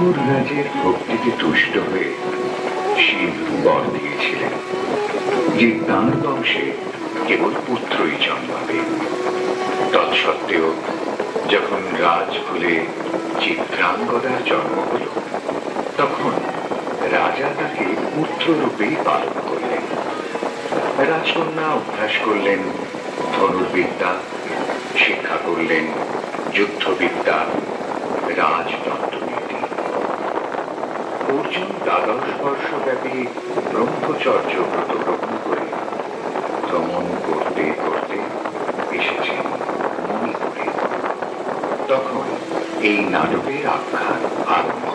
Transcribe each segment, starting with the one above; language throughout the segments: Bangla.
অসুর রাজের ভক্তিতে তুষ্ট হয়ে শিব বর দিয়েছিলেন যে তাঁর বংশে কেবল পুত্রই জন্মাবে। তৎসত্ত্বেও যখন রাজকুলে চিত্রাঙ্গদার জন্ম হল, তখন রাজা তাকে পুত্ররূপেই পালন করলেন। রাজকন্যা অভ্যাস করলেন ধনুর্বিদ্যা, শিক্ষা করলেন যুদ্ধবিদ্যা, রাজতন্ত্রনীতি। অর্জুন দ্বাদশ বর্ষব্যাপী ব্রহ্মচর্য ব্রত গ্রহণ করে ভ্রমণ করতে করতে এসেছেন মণিপুরে। তখন এই নাটকের আখ্যান আরম্ভ।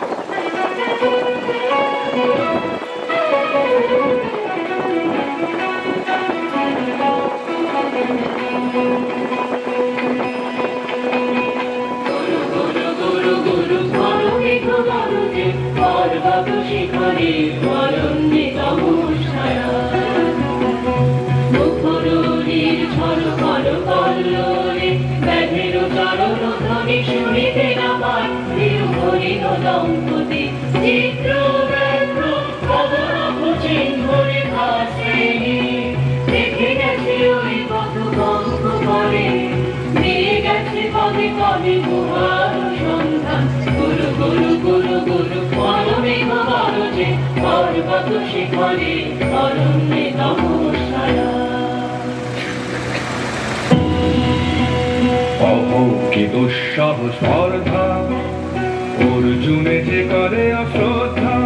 কি দুঃসহ স্পর্ধা, অর্জুনে যে করে অশ্রদ্ধা,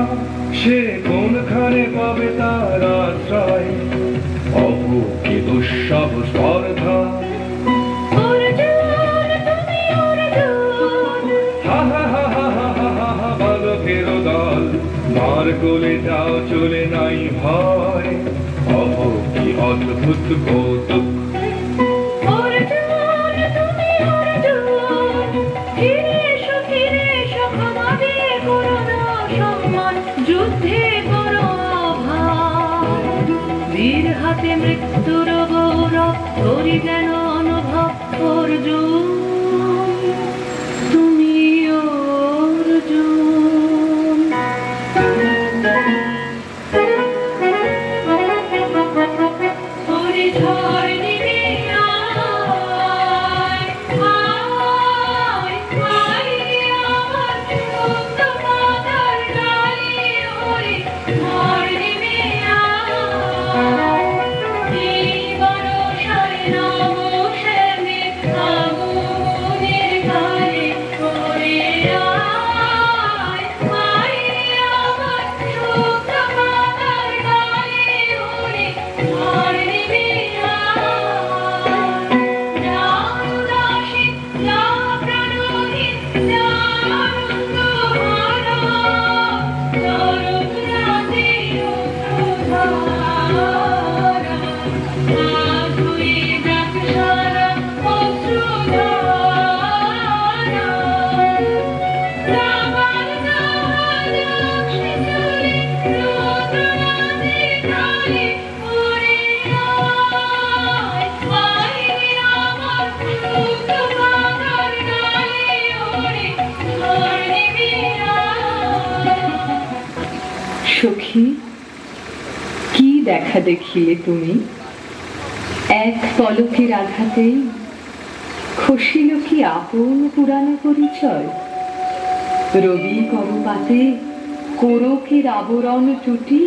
সে কোনখানে পাবে তার আশ্রয়। অহো কি দুঃসহ স্পর্ধা, বালকের দল মার কোলে যাও চলে নাই ভয়। অহো কি অদ্ভুত কৌতুক, হাতে মৃত্যুর গৌরব করি যেন অনুভব। অর্জুন তুমি অর্জুন, পরিচয় দিবি সখী, কি দেখা দেখিলে তুমি? এক পলকের আঘাতেই খসিল কি আপন পুরানো পরিচয়। রবি করপাতে কোরকের আবরণ টুটি,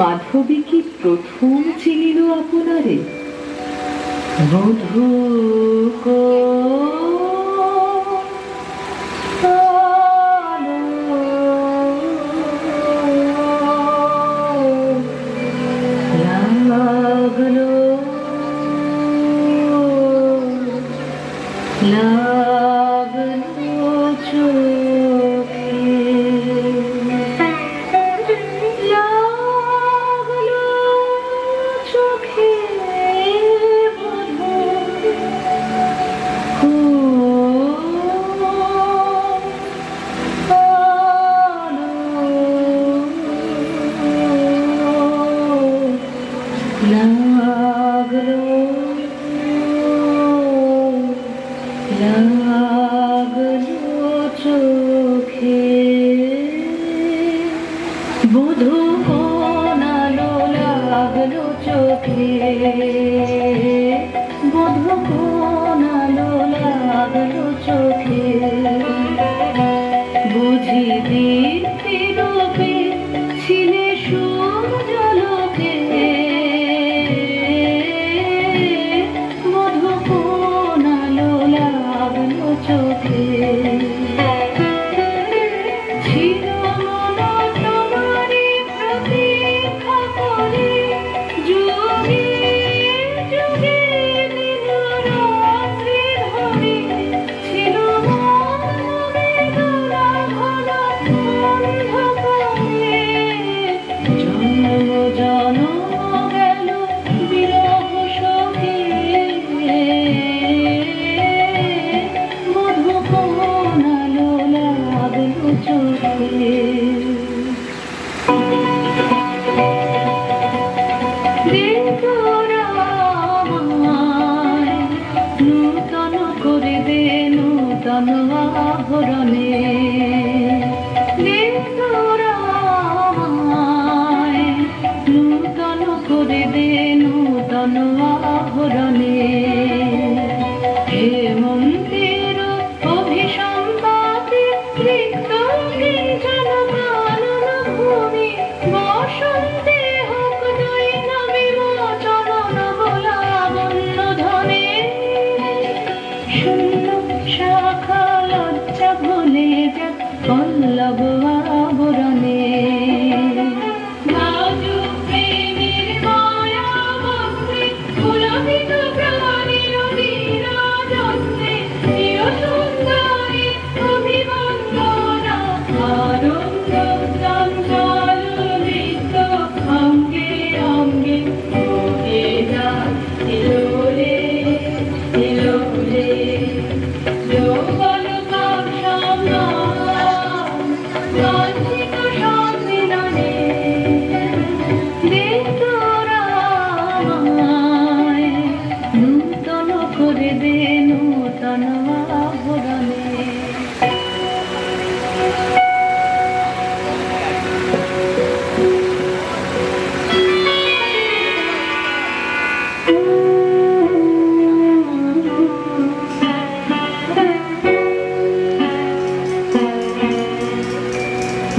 মাধবী কি প্রথম চিনিল আপনারে? বধূ লাগলো চোখে। নূতন আভরণে দে তোরা আমায় নূতন করে দে নূতন আভরণে হেমন্তের অভিসম্পাতে রিক্ত কিঞ্চন কানন ভূমি বসন্তে হোক দৈনবী মোচন নবলাবণ্য ধনে শূন্য শাখা লজ্জা ভুলে যাক পল্লব আবরণে নাজুক প্রেমের মায়া বস্ত্রে পুলকিত প্রাণের বিরাজন্ত্রে চিরসুন্দরী অভিবন্দনা আনন্দ চঞ্চল নৃত্য অঙ্গে অঙ্গে ওঠে যায় এলোরে এলোরে যৌবন কামনা বাঞ্ছিত সম্মিলনে দে তোরা আমায় নূতন করে দে নূতন আভরণে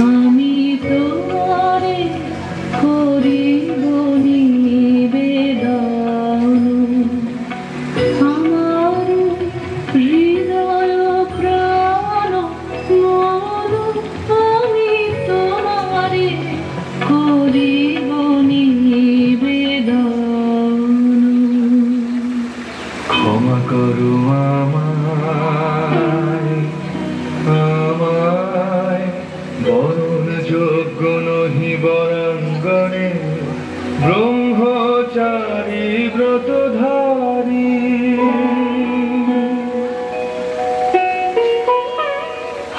আমি তোমারে করিব নিবেদন আমার হৃদয় প্রাণ মন আমি তোমারে করিব নিবেদন ক্ষমা করো আমায় আমায় বরণ যোগ্য নহি বরাঙ্গনে ব্রহ্মচারী ব্রতধারী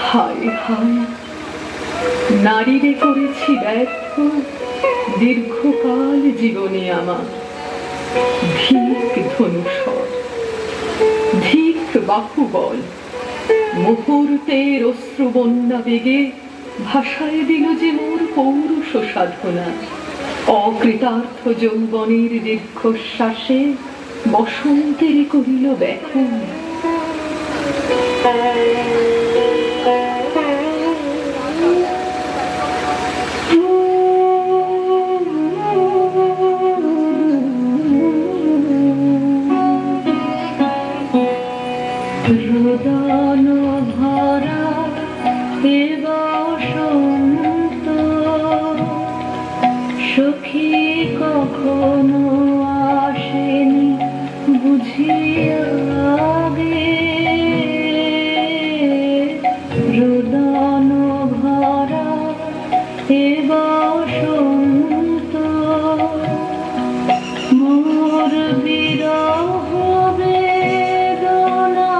হায় হায় নারীরে করেছি ব্যর্থ দীর্ঘকাল জীবনে আমার ধিক ধনুষর ধিক বাহুবল মুহূর্তের অশ্রুবন্যা বেগে ভাষায় দিল যে মোর পৌরুষ সাধনা অকৃতার্থ যৌবনের দীর্ঘশ্বাসে বসন্তের করিল ব্যাকুল রোদন ভরা এ বসন্ত সখী কখনো আসেনি বুঝিয়া আগে রোদন ভরা এ বসন্ত মোর বিরহ বেদনা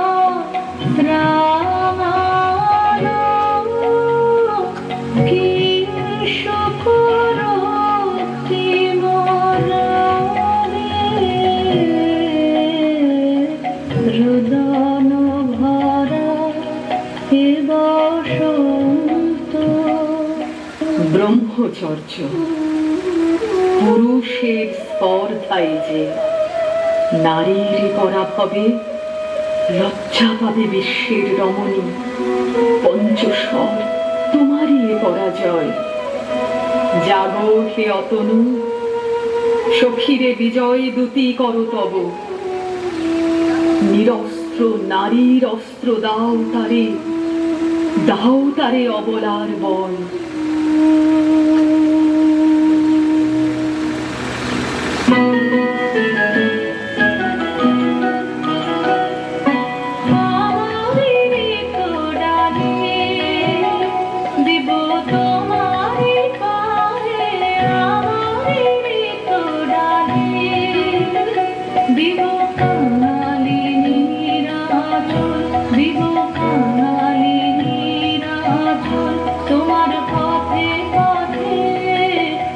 কি শকর কি রোদন ভরা এ বসন্ত ব্রহ্মচর্য পুরুষের স্পর্ধায় যে নারীর পরাভবে লজ্জা পাবে বিশ্বের রমণী পঞ্চস্বর তোমারই এ পরাজয় জাগো হে অতনু সখীরে বিজয় দূতি কর তব নিরস্ত্র নারীর অস্ত্র দাও তারে অবলার বল তোমার পথে পথে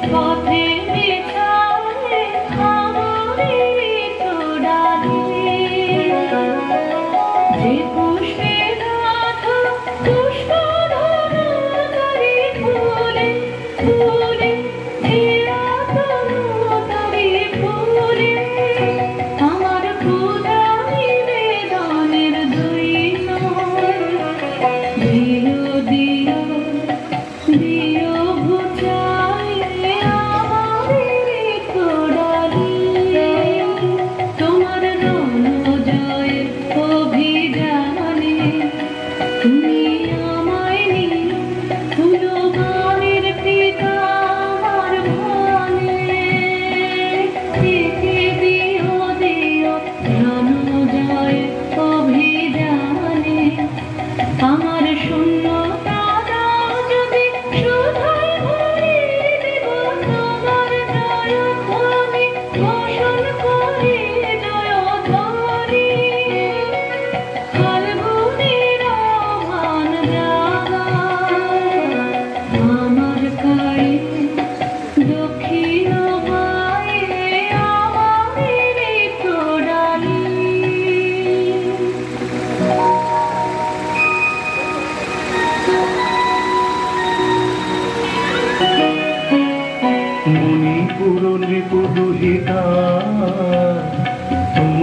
পথে বিছায়ে আমারই তো ডালি যে পুষ্পে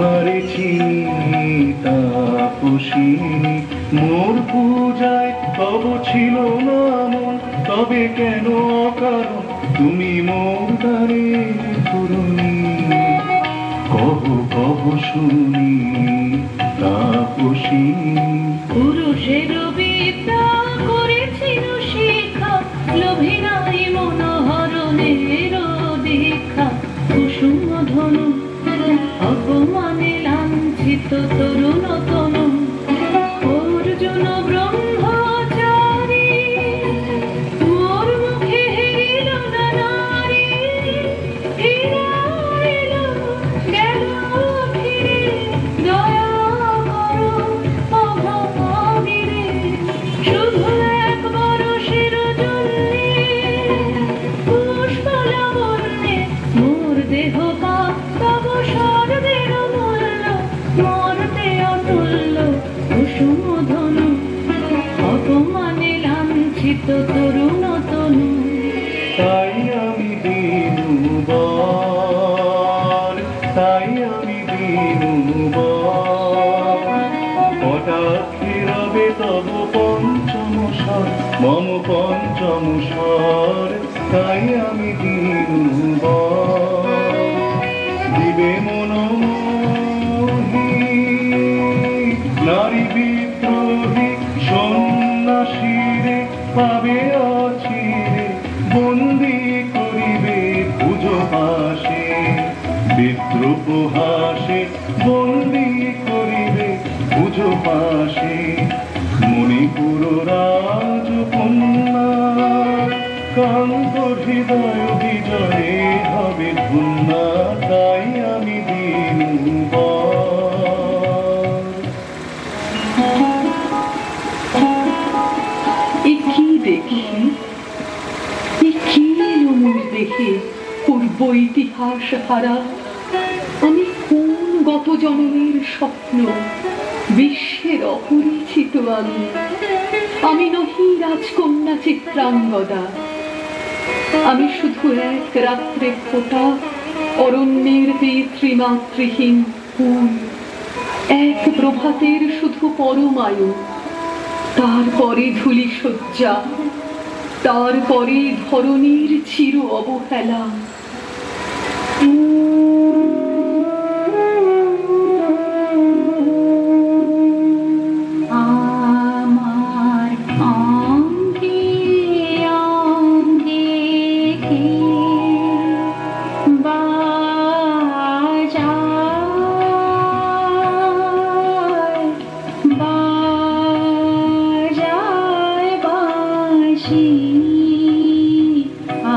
হারেছি তাপসিনী মোর পূজায় তব ছিল না মন, তবে কেন অকারণ তুমি মোর দ্বারে ধরণী? কহ কহ শুনি তাপসিনী। পুরুষের বিদ্যা করেছিল শিক্ষা, লোভী নাই মনোহরণের দীক্ষা। কুসুম ধনু অপমানে লাঞ্ছিত তরুণ তনু, অর্জুন ব্রহ্মচারী মোর মুখে হেরিল না নারী। ফিরাইল গেল ফিরে দয়া করো অভাগীরে। শুধু এক বরষের জন্যে পুষ্পলাবণ্যে মোর দেহ পাপ, তব স্বর্গের মূল্য মরতে অতুল্য। কুসুম ধনু অপমানে লাঞ্ছিত তরুণ তনু। তাই আমি দিনুবর, তাই আমি দিনুবর। কটাক্ষে রবে তব পঞ্চম স্বর, মম পঞ্চম স্বর। তাই আমি দিনুবর। দিবে মনোমোহী নারী বিদ্রোহী সন্ন্যাসীরে পাবে অচিরে, বন্দি করিবে পুজো পাশে। বিদ্রোহ হাসে বন্দি করিবে পুজো পাশে। মণিপুর রাজকন্যা কান্ত হৃদয় বিজয়ে হবে ধন্যা। তাই আমি দিনুবর। কি দেখি, কি এলো মোর দেহে পূর্ব ইতিহাস হারা? আমি কোন গত জন্মের স্বপ্ন, বিশ্বের অপরিচিত আমি? আমি নহি রাজকন্যা চিত্রাঙ্গদা, আমি শুধু এক রাত্রে ফোটা অরণ্যের পিতৃমাতৃহীন ফুল। এক প্রভাতের শুধু পরমায়ু, তারপরে ধূলি শয্যা, তারপরে ধরণীর চির অবহেলা। আমার অঙ্গে অঙ্গে কে বাজায় বাজায় বাঁশি।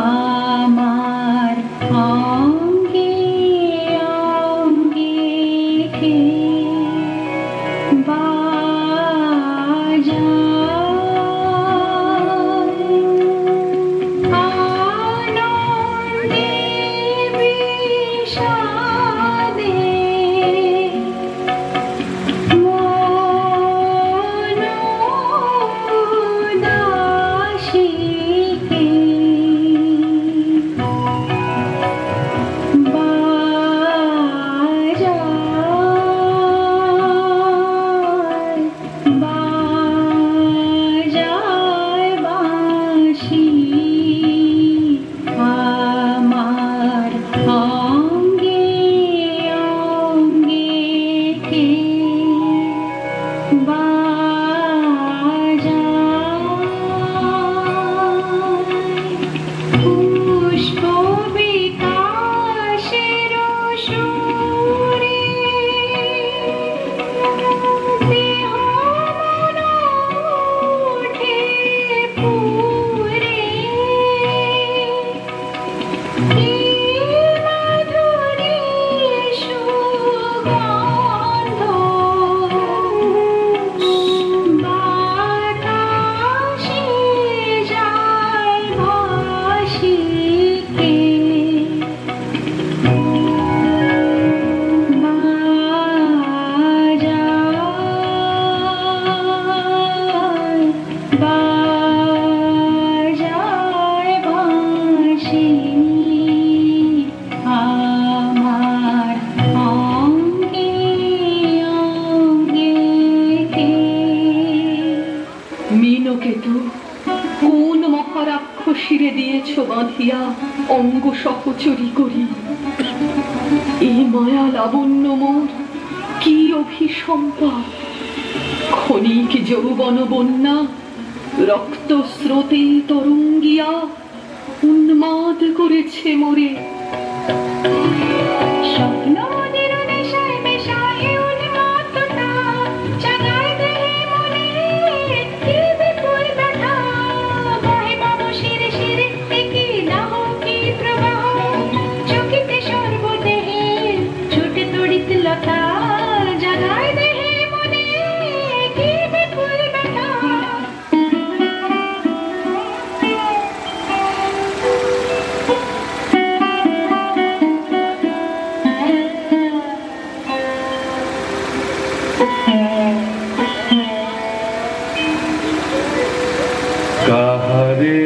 আমার অঙ্গে অঙ্গে কে আনন্দে বিষাদে মন উদাসীকে বাজায় বাঁশি। আমার অঙ্গে অঙ্গে কে বাজায়। পুষ্প বিকাশের সুরে দেহ মন ওঠে পুরে। কি মাধুরী সুগন্ধ বাঁধিয়া অঙ্গ সহচরি করি। এই মায়া লাবণ্য মোর কি অভিসম্পাদ! ক্ষণিক যৌবন বন্যা রক্ত স্রোতে তরঙ্গিয়া উন্মাদ করেছে মোরে। স্বপ্ন নির্নেশায় মেশায় উন্মাদনা, জাগায় দেহে মনে কি বিপুল ব্যথা। বহে পাব শিরে শিরে কি দাহ কি প্রবাহ, চকিতে সর্বদেহে ছুটে তড়িৎ লতা। জাগায় দেহে মনে কি বিপুল ব্যথা। কাহারে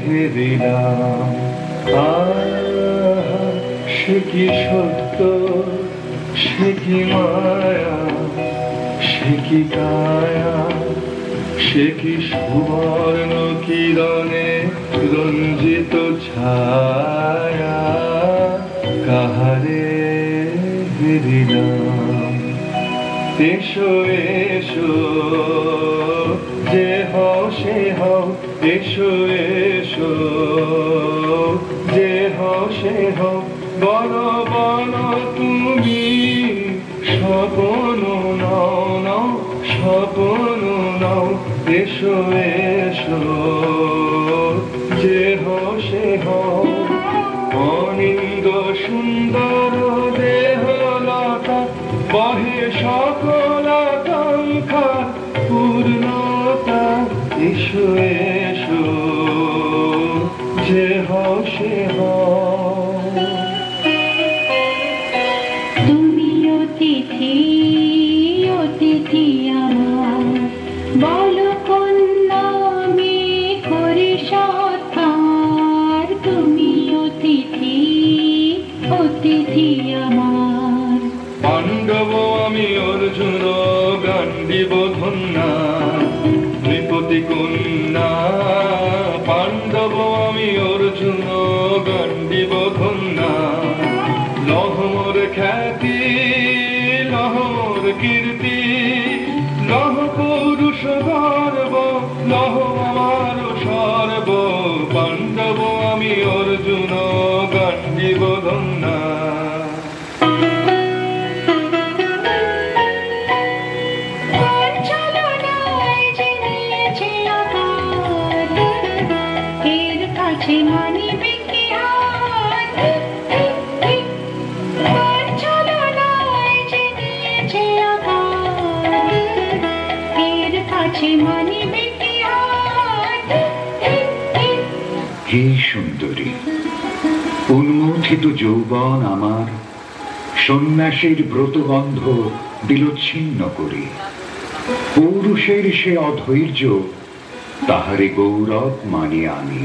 হেরিলাম, আহা সে কি সত্য, সে কি মায়া, সে কি কায়া, সে কি সুবর্ণ কিরণে রঞ্জিত ছায়া। কাহারে হেরিলাম, এসো এসো যে হও সে হও, এসো এসো যে হও সে হও। বলো বলো তুমি স্বপন নাও নাও, স্বপন নাও। এসো এসো যে হও সে হও। অনিন্দ সুন্দর দেহলতা বহে সকল আকাঙ্ক্ষা পূর্ণতা। এসো এসো যে হও সে হও। তুমি অতিথি অতিথি আমার, বলো কন্যা আমি করি সৎকার। তুমি অতিথি অতিথি আমার। পাণ্ডব আমি অর্জুন গান্ডীব ধন্যা, নৃপতি কন্যা। পাণ্ডব আমি অর্জুন গান্ডীব ধন্যা। লহমর খ্যাতি লহমর কীর্তি, লহ পুরুষ গর্ব, লহ আমার সর্ব। পাণ্ডব আমি অর্জুন গান্ডীব ধন্যা। মানিবে কি হাত, ছলনায় যে নিয়েছে আঘাত, এর কাছে মানিবে কি হাত। হে সুন্দরী, উন্মোথিত যৌবন আমার সন্ন্যাসীর ব্রতবন্ধ দিল ছিন্ন করে। পৌরুষের সে অধৈর্য তাহারে গৌরব মানি আনি।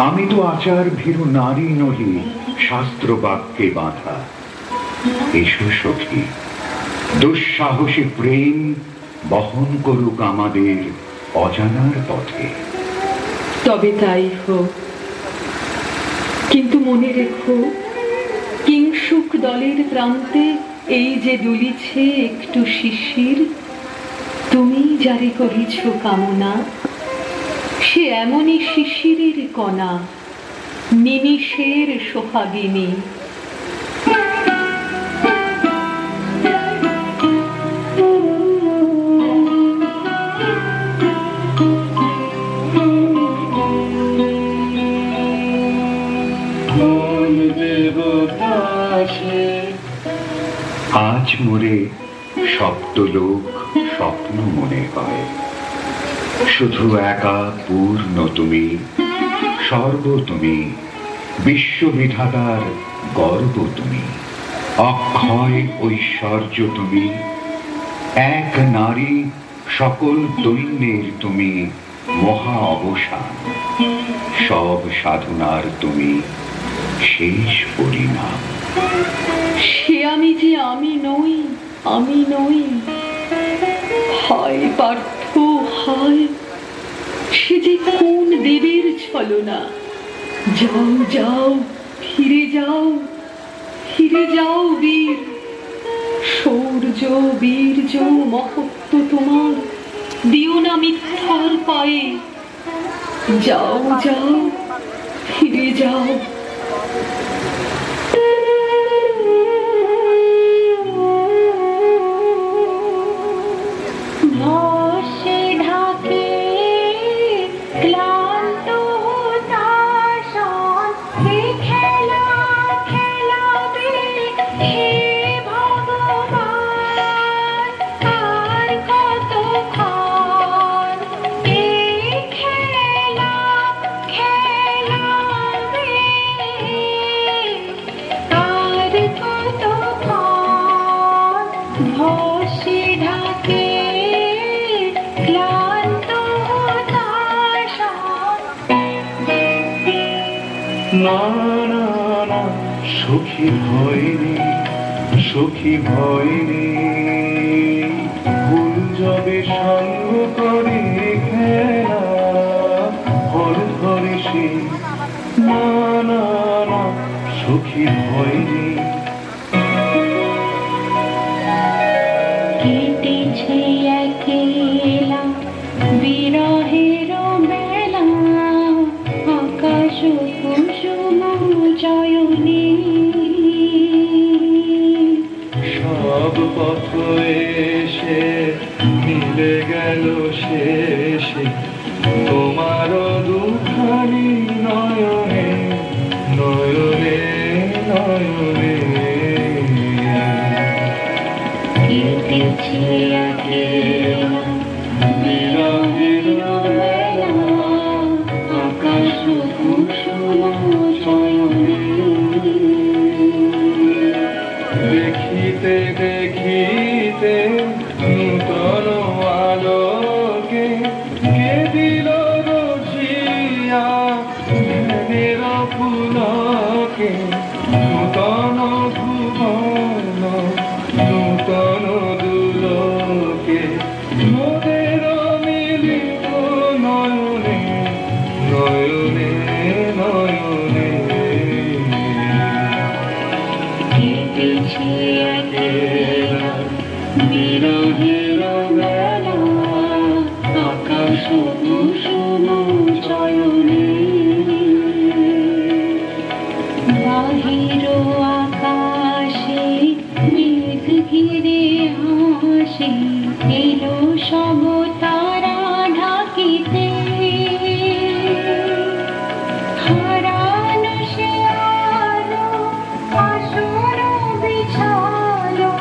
আমি তো আচার ভীরু নারী নহি, শাস্ত্র বাক্যে বাঁধা। এসো সখী, দুঃসাহসী প্রেম বহন করুক আমাদের অজানার পথে। তবে তাই হোক, কিন্তু মনে রেখো, কিংসুক দলের প্রান্তে এই যে দুলিছে একটু শিশির, তুমি যারে করিছ কামনা, সে এমনই শিশিরের কণা, নিমিষের সোহাগিনী। আজ মোরে সপ্তলোক স্বপ্ন মনে হয়, শুধু একা পূর্ণ তুমি, সর্ব তুমি, বিশ্ববিধাতার গর্ব তুমি, অক্ষয় ঐশ্বর্য তুমি, এক নারী সকল দৈন্যের তুমি, মহা অবসান, সব সাধনার তুমি শেষ পরিণাম। সে আমি যে আমি নই, আমি নই। হায় পার্থ হায়, সে সে যে কোন দেবের ছলনা। যাও যাও, ফিরে যাও, ফিরে যাও বীর। শৌর্য বীর্য মহত্ব তোমার দিও না মিথ্যার পায়ে। যাও যাও, ফিরে যাও। ভস্মে ঢাকে ক্লান্ত হতাশন, হে খেলা খেলাবে হে ভগবান। আর কতক্ষণ এই খেলা খেলাবে, আর কতক্ষণ ভস্মে ঢাকে ক্লান্ত হতাশন। না না না, সখী ভয় নেই, সখী ভয় নেই। ফুল যবে সঙ্গ করে খেলা ফল ধরে সে। না না না, সখী ভয় নেই। কেটেছে একলা বিরহের বেলা, আকাশ কুসুম চয়নে। সব পথ এসে মিলে গেল শেষে তোমার দুখানি নয়নে নয়নে নয়নে। কেটেছে একলা বিরহের বেলা, আকাশ কুসুম চয়নে। দেখিতে দেখিতে নূতন আলোকে কে দিল রসিয়া ধ্যানের পুলকে। নূতন ভুবন নূতন দুলোকে মোদের মিলিত নয়নে নয়নে নয়নে। কেটেছে একলা বিরহের বেলা, আকাশ কুসুম চয়নে। বাহির আকাশে মেঘ ঘিরে হাসে, এলো সব তারা ঢাকিতে। হারানো সে আলো আসর বিছালো,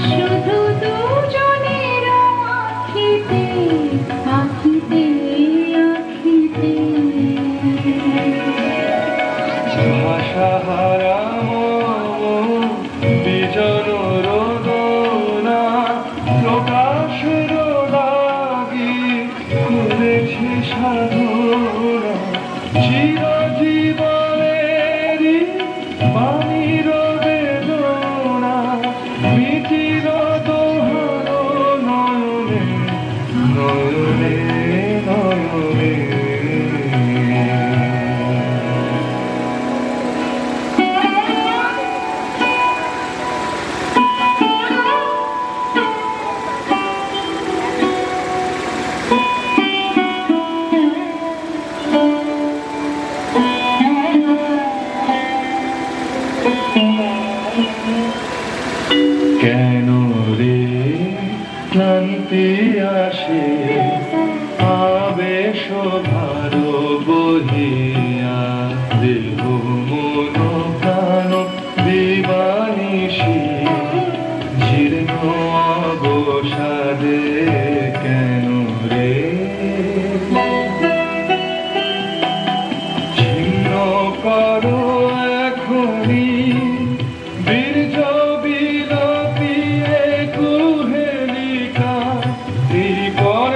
শুধু দুজনের আখিতে আখিতে আখিতে। ভাষাহারা মম বিজন রোদনা, প্রকাশ লাগি করেছে সাধনা। চিরজীবনেরই বাণীর বেদনা, মিটিল দোহার নয়নে নয়নে নয়নে। কেন রে ক্লান্তি আসে আবেশ ভার বহিয়া, দেহ মন প্রাণ দিবানিশি জীর্ণ অবসাদে। কেন রে ছিন্ন করো এখনি বীর্য বিলপিয়ে কুহেলিকা। এই পর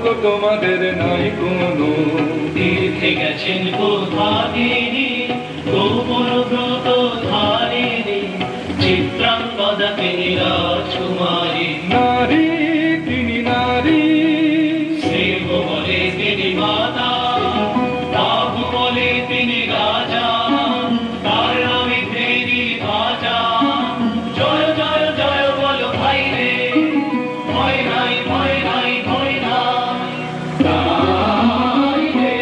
গো তোমাদের নাই কোনো তীর্থে গেছেন কোথাদিনী গোপন ব্রত ধারিণী চিত্রাঙ্গদা তিনি রাজকুমারী নারী তিনি নারী শিব বলে তিনি মাতা বাবু বলে তিনি রাজা তার নামে তিনি বাজা জয় জয় জয় বলো ভাই রে ভয় নাই ভয় নাই ভয় নাই তাই রে।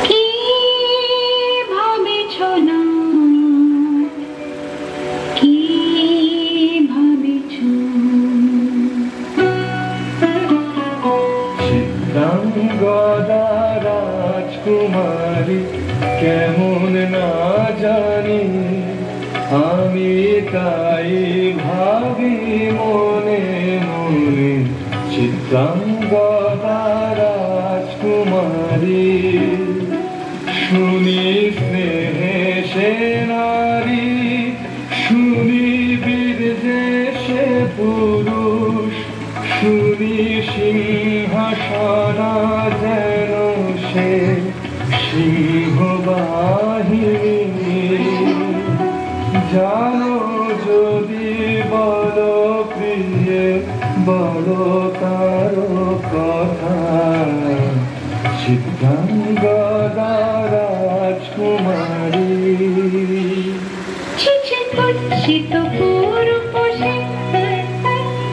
কি ভাবেছ না, কি ভাবেছ? চিত্রাঙ্গদা রাজকুমারী কেমন না জানি আমি তাই ভাবি মনে মনে চিত্রাঙ্গদা রাজকুমারী শুনি স্নেহে সে নারী শুনি বীর্যে সে পুরুষ শুনি সিংহাসনা যেন সে সিংহবাহিনী জানো যদি বলো প্রিয়ে বলো কারো কথা চিত্রাঙ্গদা রাজকুমারী ছিছে কুৎসিত পুরুষে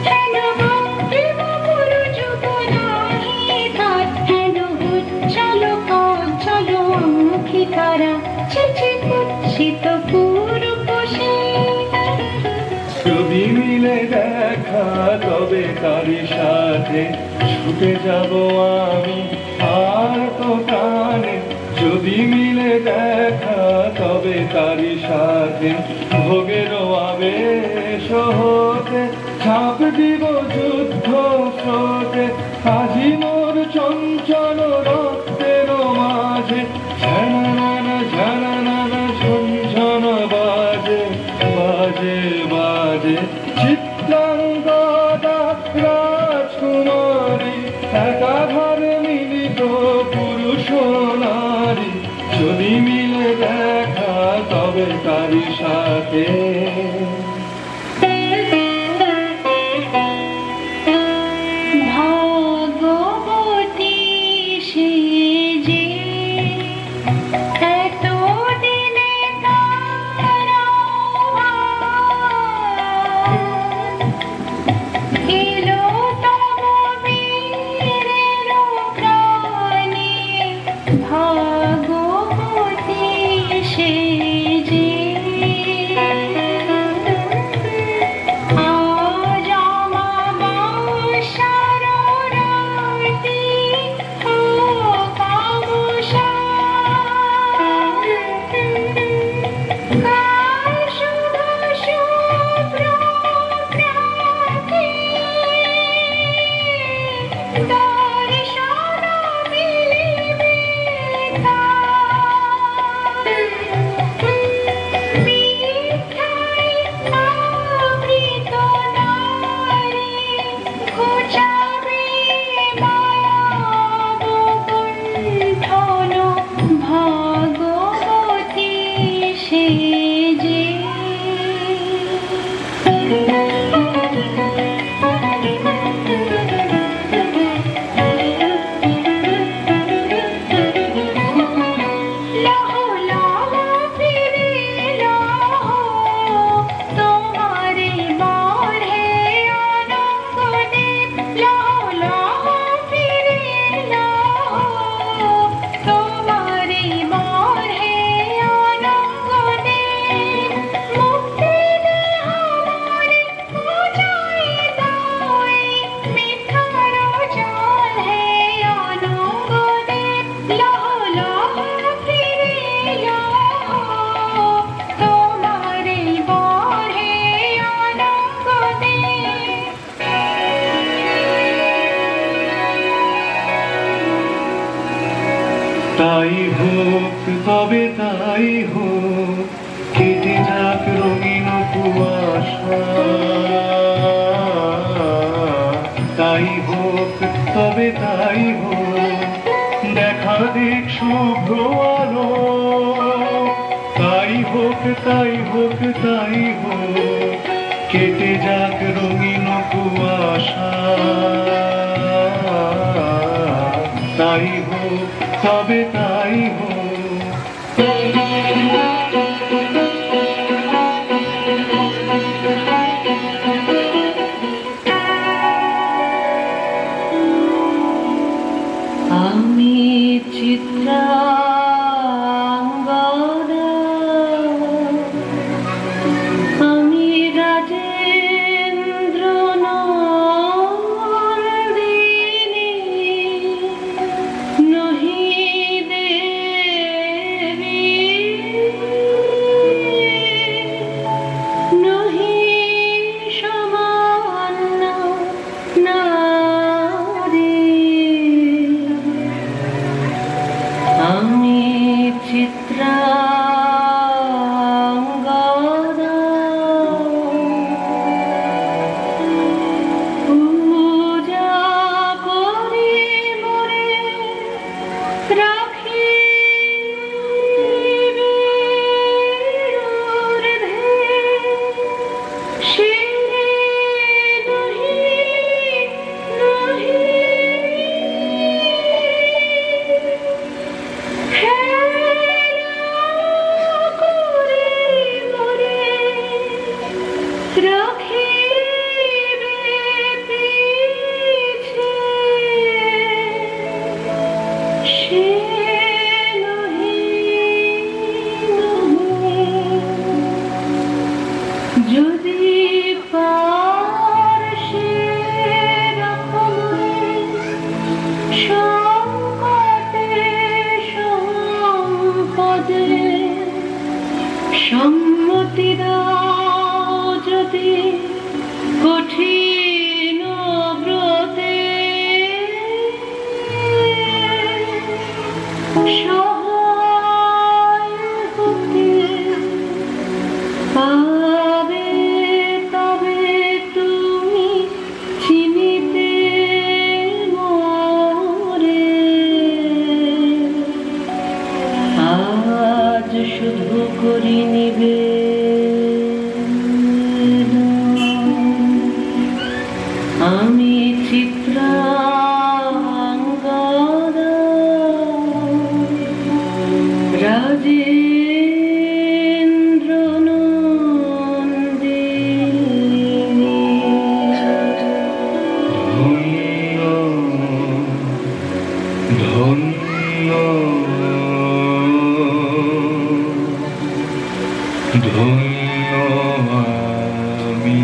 হেন ভক্তিম পুরু যুগ নাহি তাত হেন উজ্জ্বল কাঞ্চল আঁখি তারা ছিছে কুৎসিত পুরুষে যদি মিলে দেখা তবে তারই সাথে ছুটে যাব আমি আর তো প্রাণে যদি মিলে দেখা তবে তারই সাথে ভোগের আবেশ হতে ছাপ দিব যুদ্ধ স্রোতে আজি মোর চঞ্চল রক্তের মাঝে ঝানানা ঝানানা ঝনঝন বাজে বাজে বাজে চিত্রাঙ্গদা রাজকুমারী একাধার মিলিত পুরুষ নারী যদি মিলে দেখা তবে তারই সাথে ভাগবতী সে যে এত দিনে তারা এলো তব বীরের প্রাণে ভাগবতী সে যে তাই হোক তবে তাই হোক, কেটে যাক রঙিন কুয়াশা। তাই হোক তবে তাই হোক, দেখা দিক শুভ্র আলো। তাই হোক তাই হোক তাই হোক, কেটে যাক রঙিন কুয়াশা। তাই হোক তবে তাই হোক। আমি চিত্রাঙ্গদা, আমি রাজেন্দ্র নন্দিনী, নহি দেবী, নহি সামান্য নারী। আমি চিত্রাঙ্গদা, পূজা করি মোরে রাখিবে ঊর্ধ্বে, শিরে নহি নহি যদি পারসে রকমে সংকটে সম্পদে, সম্মতি দাও যদি কঠিন ব্রতে, সহায় হতে পাবে তবে তুমি চিনিতে মোরে। আজ শুধু করি নিবে আমি চিত্রাঙ্গদা, রাজেন্দ্র নন্দিনী। ধন্য ধন্য আমি।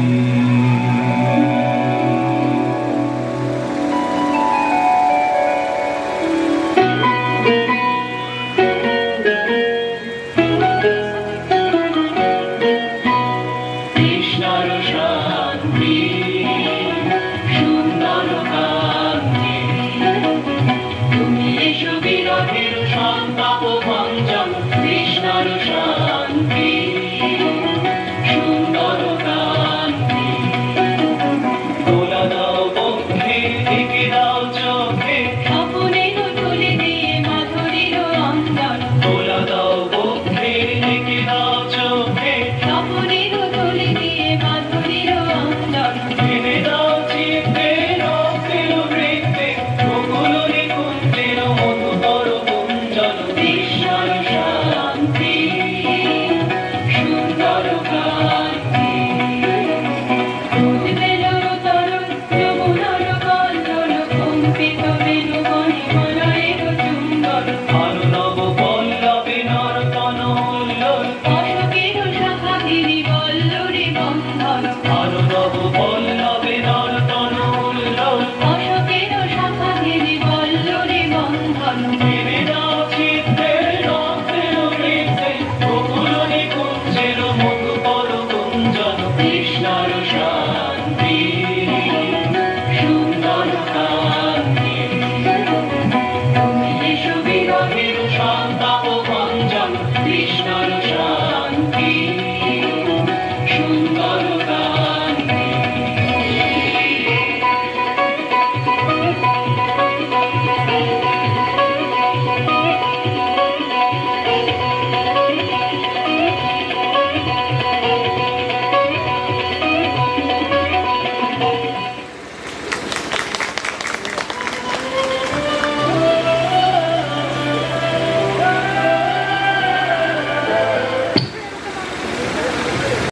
কৃষ্ণর শান্তি সুন্দর কান্তি, তুমি এসো বিরোধীর সন্তাপ ভঞ্জন। কৃষ্ণর শান্তি সুন্দর কান্তি, তোলা দাও বন্ধে দিকে দাও চোখে, স্বপনের তুলে দিয়ে মাধুরীর অঞ্জন, তোলা দাও বন্ধে দিকে দাও চোখে, স্বপনের তুলে দিয়ে মাধুরীর অঞ্জন। ভেবে দাও চিত্তে রক্তের বৃত্তে, গোকুল নিকুঞ্জের মধুকর গুঞ্জন।